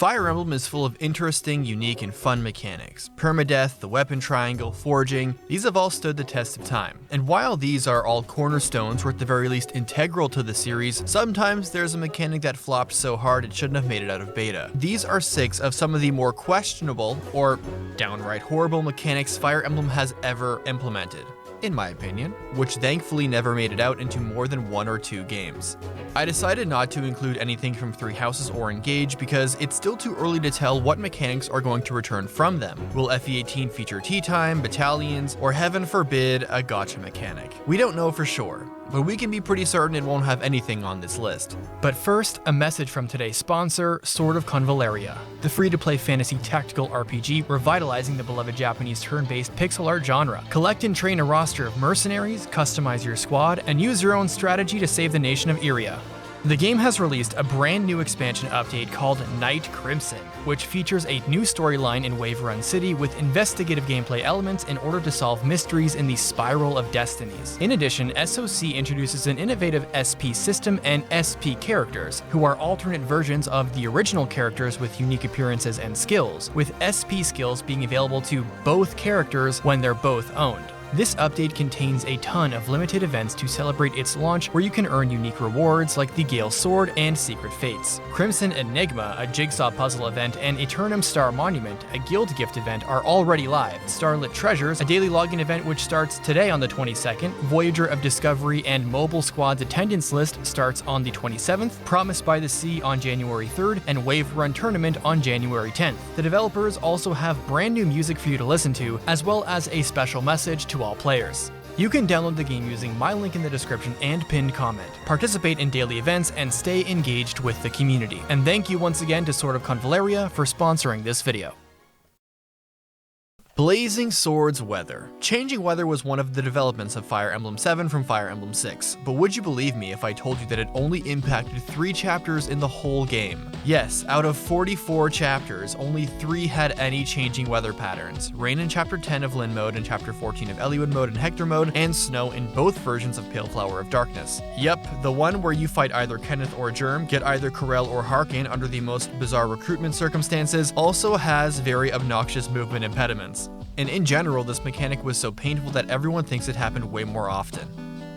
Fire Emblem is full of interesting, unique, and fun mechanics. Permadeath, the weapon triangle, forging, these have all stood the test of time. And while these are all cornerstones, or at the very least integral to the series, sometimes there's a mechanic that flopped so hard it shouldn't have made it out of beta. These are 6 of some of the more questionable, or downright horrible mechanics Fire Emblem has ever implemented, in my opinion, which thankfully never made it out into more than 1 or 2 games. I decided not to include anything from Three Houses or Engage because it's still too early to tell what mechanics are going to return from them. Will FE18 feature tea time, battalions, or heaven forbid, a gacha mechanic? We don't know for sure, but we can be pretty certain it won't have anything on this list. But first, a message from today's sponsor, Sword of Convaleria, the free-to-play fantasy tactical RPG revitalizing the beloved Japanese turn-based pixel art genre. Collect and train a roster of mercenaries, customize your squad, and use your own strategy to save the nation of Iria. The game has released a brand new expansion update called Night Crimson, which features a new storyline in Wave Run City with investigative gameplay elements in order to solve mysteries in the Spiral of Destinies. In addition, SOC introduces an innovative SP system and SP characters, who are alternate versions of the original characters with unique appearances and skills, with SP skills being available to both characters when they're both owned. This update contains a ton of limited events to celebrate its launch where you can earn unique rewards like the Gale Sword and Secret Fates. Crimson Enigma, a jigsaw puzzle event, and Eternum Star Monument, a guild gift event, are already live. Starlit Treasures, a daily login event which starts today on the 22nd, Voyager of Discovery and Mobile Squad's attendance list starts on the 27th, Promised by the Sea on January 3rd, and Wave Run Tournament on January 10th. The developers also have brand new music for you to listen to, as well as a special message to all players. You can download the game using my link in the description and pinned comment, participate in daily events, and stay engaged with the community. And thank you once again to Sword of Convaleria for sponsoring this video. Blazing Swords Weather. Changing weather was one of the developments of Fire Emblem 7 from Fire Emblem 6, but would you believe me if I told you that it only impacted 3 chapters in the whole game? Yes, out of 44 chapters, only 3 had any changing weather patterns. Rain in Chapter 10 of Lyn Mode and Chapter 14 of Eliwood Mode and Hector Mode, and snow in both versions of Pale Flower of Darkness. Yep, the one where you fight either Kenneth or Germ, get either Corel or Harkin under the most bizarre recruitment circumstances, also has very obnoxious movement impediments. And in general, this mechanic was so painful that everyone thinks it happened way more often.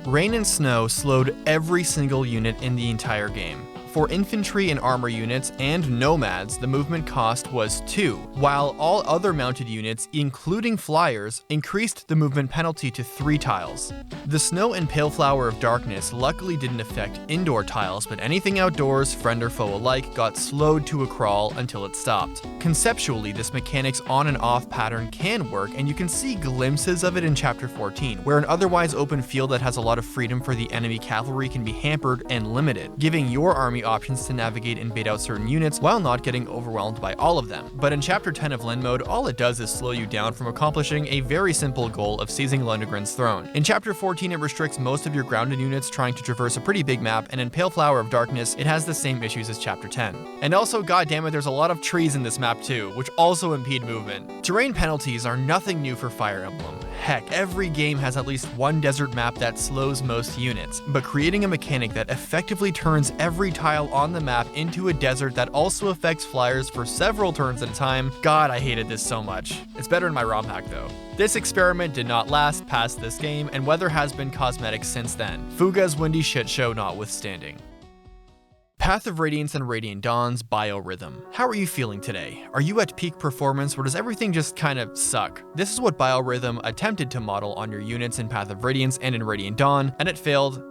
Rain and snow slowed every single unit in the entire game. For infantry and armor units and nomads, the movement cost was 2, while all other mounted units, including flyers, increased the movement penalty to 3 tiles. The snow and Pale Flower of Darkness luckily didn't affect indoor tiles, but anything outdoors, friend or foe alike, got slowed to a crawl until it stopped. Conceptually, this mechanic's on and off pattern can work, and you can see glimpses of it in Chapter 14, where an otherwise open field that has a lot of freedom for the enemy cavalry can be hampered and limited, giving your army options to navigate and bait out certain units while not getting overwhelmed by all of them. But in Chapter 10 of Lyn Mode, all it does is slow you down from accomplishing a very simple goal of seizing Lundgren's throne. In Chapter 14, it restricts most of your grounded units trying to traverse a pretty big map, and in Pale Flower of Darkness, it has the same issues as Chapter 10. And also, goddammit, there's a lot of trees in this map too, which also impede movement. Terrain penalties are nothing new for Fire Emblem. Heck, every game has at least one desert map that slows most units, but creating a mechanic that effectively turns every tile on the map into a desert that also affects flyers for several turns at a time, God, I hated this so much. It's better in my ROM hack though. This experiment did not last past this game, and weather has been cosmetic since then, Fuga's windy shit show notwithstanding. Path of Radiance and Radiant Dawn's Biorhythm. How are you feeling today? Are you at peak performance, or does everything just kind of suck? This is what Biorhythm attempted to model on your units in Path of Radiance and in Radiant Dawn, and it failed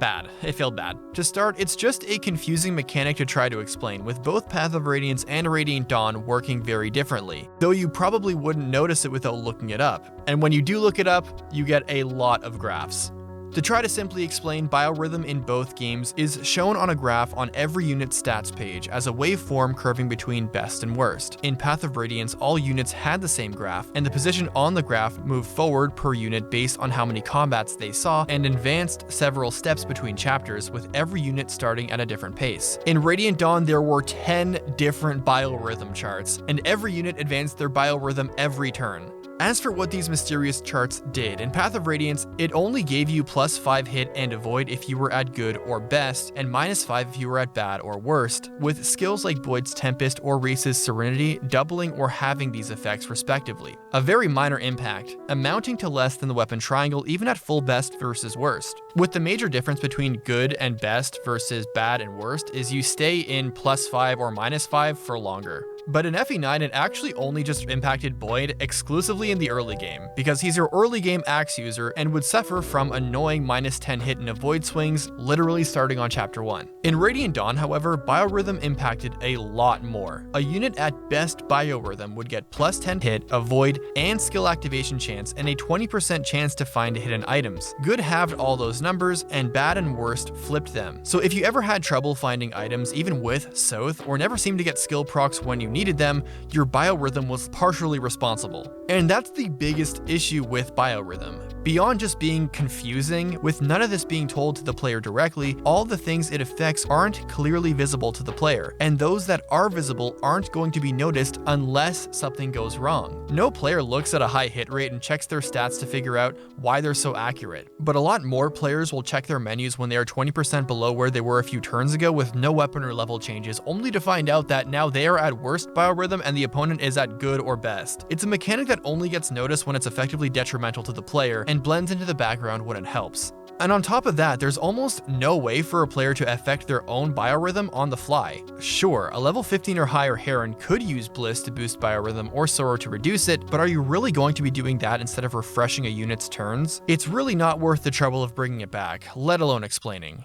bad. It failed bad. To start, it's just a confusing mechanic to try to explain, with both Path of Radiance and Radiant Dawn working very differently, though you probably wouldn't notice it without looking it up. And when you do look it up, you get a lot of graphs. To try to simply explain, Biorhythm in both games is shown on a graph on every unit's stats page as a waveform curving between best and worst. In Path of Radiance, all units had the same graph, and the position on the graph moved forward per unit based on how many combats they saw, and advanced several steps between chapters, with every unit starting at a different pace. In Radiant Dawn, there were 10 different Biorhythm charts, and every unit advanced their Biorhythm every turn. As for what these mysterious charts did, in Path of Radiance, it only gave you +5 hit and avoid if you were at good or best, and -5 if you were at bad or worst, with skills like Boyd's Tempest or Reese's Serenity doubling or halving these effects respectively. A very minor impact, amounting to less than the weapon triangle even at full best versus worst. With the major difference between good and best versus bad and worst is you stay in +5 or -5 for longer. But in FE9, it actually only just impacted Boyd exclusively in the early game, because he's your early game axe user and would suffer from annoying -10 hit and avoid swings literally starting on chapter 1. In Radiant Dawn, however, Biorhythm impacted a lot more. A unit at best Biorhythm would get +10 hit, avoid, and skill activation chance, and a 20% chance to find hidden items. Good halved all those numbers, and bad and worst flipped them. So if you ever had trouble finding items even with Soth, or never seemed to get skill procs when you needed them, your Biorhythm was partially responsible. And that's the biggest issue with Biorhythm. Beyond just being confusing, with none of this being told to the player directly, all the things it affects aren't clearly visible to the player, and those that are visible aren't going to be noticed unless something goes wrong. No player looks at a high hit rate and checks their stats to figure out why they're so accurate, but a lot more players will check their menus when they are 20% below where they were a few turns ago with no weapon or level changes, only to find out that now they are at worst Biorhythm and the opponent is at good or best. It's a mechanic that only gets noticed when it's effectively detrimental to the player and blends into the background when it helps. And on top of that, there's almost no way for a player to affect their own Biorhythm on the fly. Sure, a level 15 or higher Heron could use Bliss to boost Biorhythm or Sorrow to reduce it, but are you really going to be doing that instead of refreshing a unit's turns? It's really not worth the trouble of bringing it back, let alone explaining.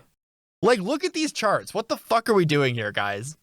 Like, look at these charts. What the fuck are we doing here, guys?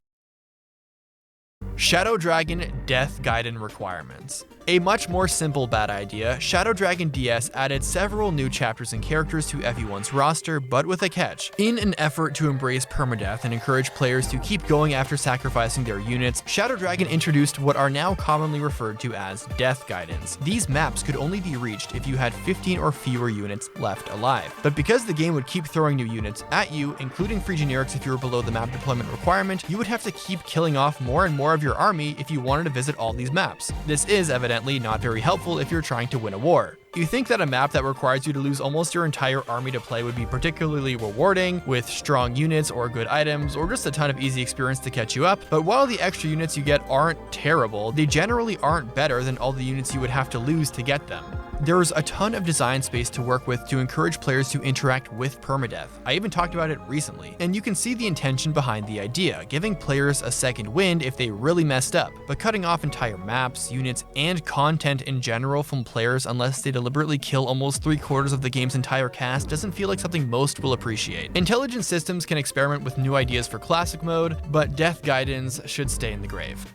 Shadow Dragon Death Gaiden requirements. A much more simple bad idea, Shadow Dragon DS added several new chapters and characters to FE1's roster, but with a catch. In an effort to embrace permadeath and encourage players to keep going after sacrificing their units, Shadow Dragon introduced what are now commonly referred to as Death Gaidens. These maps could only be reached if you had 15 or fewer units left alive. But because the game would keep throwing new units at you, including free generics if you were below the map deployment requirement, you would have to keep killing off more and more of your army if you wanted to visit all these maps. This is evidently not very helpful if you're trying to win a war. You think that a map that requires you to lose almost your entire army to play would be particularly rewarding, with strong units or good items, or just a ton of easy experience to catch you up, but while the extra units you get aren't terrible, they generally aren't better than all the units you would have to lose to get them. There's a ton of design space to work with to encourage players to interact with permadeath. I even talked about it recently, and you can see the intention behind the idea, giving players a second wind if they really messed up, but cutting off entire maps, units, and content in general from players unless they deliberately kill almost 3/4 of the game's entire cast doesn't feel like something most will appreciate. Intelligent systems can experiment with new ideas for classic mode, but Death Gaidens should stay in the grave.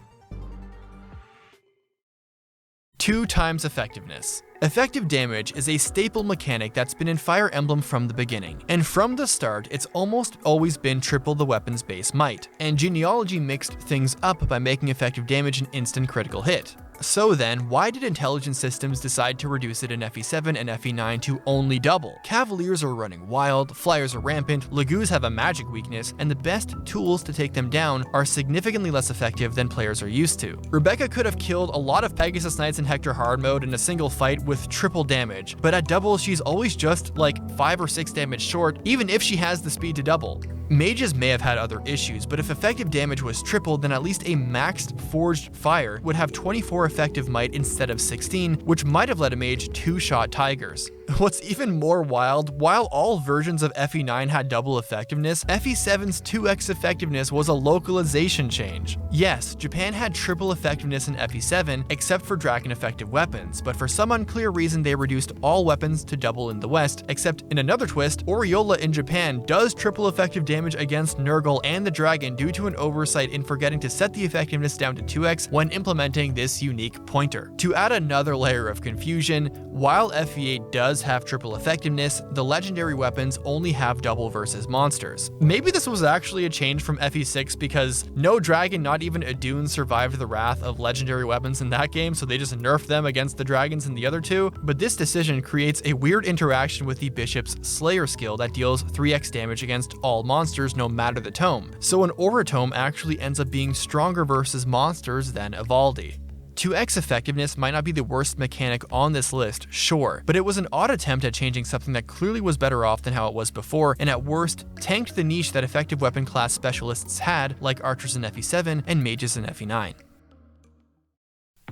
2x effectiveness. Effective damage is a staple mechanic that's been in Fire Emblem from the beginning, and from the start, it's almost always been triple the weapon's base might, and Genealogy mixed things up by making effective damage an instant critical hit. So then, why did intelligent systems decide to reduce it in FE7 and FE9 to only double? Cavaliers are running wild, flyers are rampant, Lagoos have a magic weakness, and the best tools to take them down are significantly less effective than players are used to. Rebecca could have killed a lot of Pegasus Knights in Hector hard mode in a single fight with triple damage, but at double she's always just like 5 or 6 damage short, even if she has the speed to double. Mages may have had other issues, but if effective damage was tripled, then at least a maxed Forged Fire would have 24 effective might instead of 16, which might have let a mage 2-shot tigers. What's even more wild, while all versions of FE9 had double effectiveness, FE7's 2x effectiveness was a localization change. Yes, Japan had triple effectiveness in FE7, except for dragon effective weapons, but for some unclear reason they reduced all weapons to double in the West, except in another twist, Oriola in Japan does triple effective damage against Nurgle and the dragon due to an oversight in forgetting to set the effectiveness down to 2x when implementing this unique pointer. To add another layer of confusion, while FE8 does have triple effectiveness, the legendary weapons only have double versus monsters. Maybe this was actually a change from FE6 because no dragon, not even Adun, survived the wrath of legendary weapons in that game, so they just nerfed them against the dragons in the other two. But this decision creates a weird interaction with the bishop's Slayer skill that deals 3x damage against all monsters no matter the tome. So an Aura tome actually ends up being stronger versus monsters than Evaldi. 2x effectiveness might not be the worst mechanic on this list, sure, but it was an odd attempt at changing something that clearly was better off than how it was before, and at worst, tanked the niche that effective weapon class specialists had, like archers in FE7 and mages in FE9.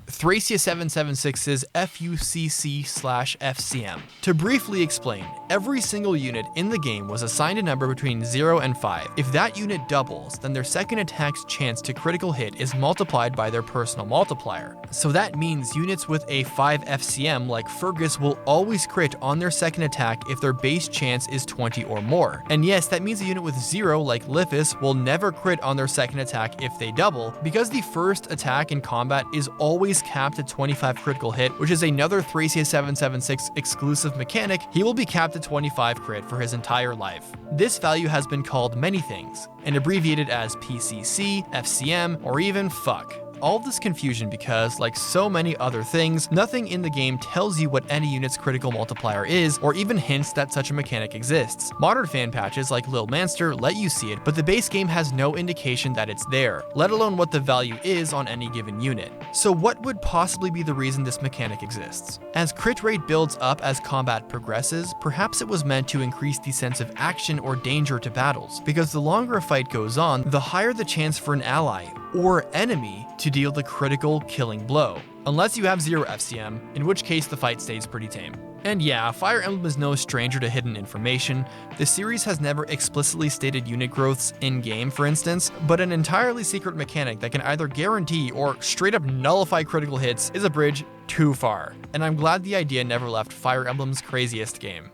Thracia 776's FUCC/FCM. To briefly explain, every single unit in the game was assigned a number between 0 and 5. If that unit doubles, then their second attack's chance to critical hit is multiplied by their personal multiplier. So that means units with a 5 FCM like Faerghast will always crit on their second attack if their base chance is 20 or more. And yes, that means a unit with 0 like Lithis will never crit on their second attack if they double, because the first attack in combat is always capped at 25 critical hit, which is another Thracia 776 exclusive mechanic. He will be capped at 25 crit for his entire life. This value has been called many things, and abbreviated as PCC, FCM, or even FUCC. All this confusion because, like so many other things, nothing in the game tells you what any unit's critical multiplier is, or even hints that such a mechanic exists. Modern fan patches like Lil Manster let you see it, but the base game has no indication that it's there, let alone what the value is on any given unit. So what would possibly be the reason this mechanic exists? As crit rate builds up as combat progresses, perhaps it was meant to increase the sense of action or danger to battles, because the longer a fight goes on, the higher the chance for an ally or enemy to deal the critical killing blow. Unless you have 0 FCM, in which case the fight stays pretty tame. And yeah, Fire Emblem is no stranger to hidden information. The series has never explicitly stated unit growths in-game, for instance, but an entirely secret mechanic that can either guarantee or straight up nullify critical hits is a bridge too far. And I'm glad the idea never left Fire Emblem's craziest game.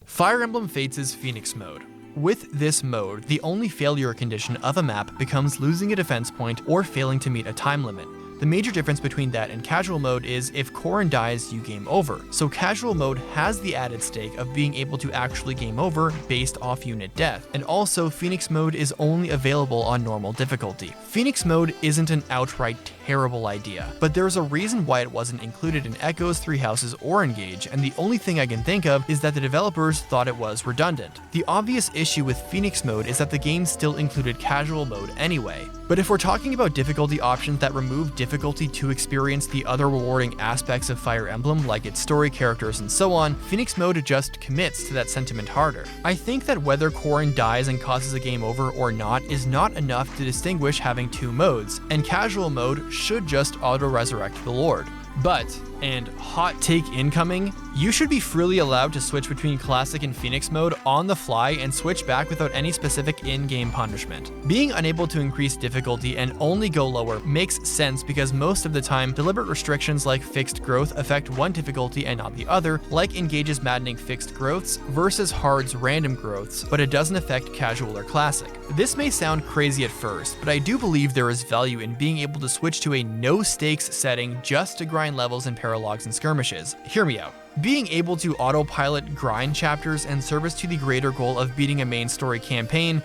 Fire Emblem Fates' Phoenix mode. With this mode, the only failure condition of a map becomes losing a defense point or failing to meet a time limit. The major difference between that and casual mode is if Corrin dies, you game over. So casual mode has the added stake of being able to actually game over based off unit death. And also, Phoenix mode is only available on normal difficulty. Phoenix mode isn't an outright terrible idea, but there's a reason why it wasn't included in Echoes, Three Houses, or Engage, and the only thing I can think of is that the developers thought it was redundant. The obvious issue with Phoenix mode is that the game still included casual mode anyway. But if we're talking about difficulty options that remove difficulty to experience the other rewarding aspects of Fire Emblem, like its story, characters, and so on, Phoenix mode just commits to that sentiment harder. I think that whether Corrin dies and causes a game over or not is not enough to distinguish having two modes, and casual mode should just auto-resurrect the Lord. But, and hot take incoming, you should be freely allowed to switch between Classic and Phoenix mode on the fly and switch back without any specific in-game punishment. Being unable to increase difficulty and only go lower makes sense because most of the time, deliberate restrictions like fixed growth affect one difficulty and not the other, like Engage's maddening fixed growths versus Hard's random growths, but it doesn't affect casual or classic. This may sound crazy at first, but I do believe there is value in being able to switch to a no-stakes setting just to grind levels in paralogs and skirmishes. Hear me out. Being able to autopilot grind chapters and service to the greater goal of beating a main story campaign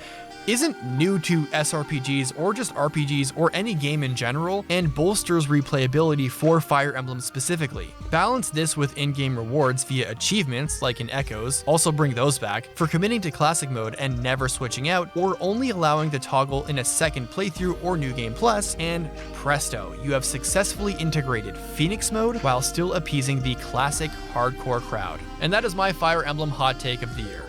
isn't new to SRPGs or just RPGs or any game in general, and bolsters replayability for Fire Emblem specifically. Balance this with in-game rewards via achievements, like in Echoes, also bring those back, for committing to classic mode and never switching out, or only allowing the toggle in a second playthrough or New Game Plus, and presto, you have successfully integrated Phoenix mode while still appeasing the classic hardcore crowd. And that is my Fire Emblem hot take of the year.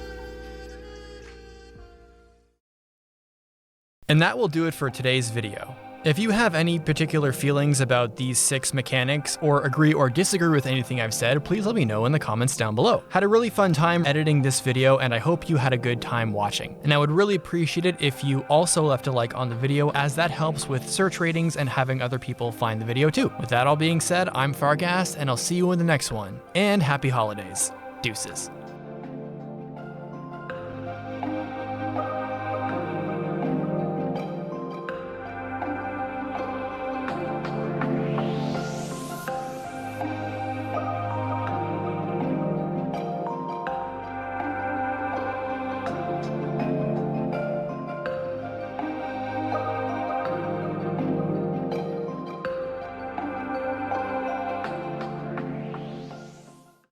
And that will do it for today's video. If you have any particular feelings about these 6 mechanics, or agree or disagree with anything I've said, please let me know in the comments down below. Had a really fun time editing this video, and I hope you had a good time watching. And I would really appreciate it if you also left a like on the video, as that helps with search ratings and having other people find the video too. With that all being said, I'm Faerghast, and I'll see you in the next one. And happy holidays. Deuces.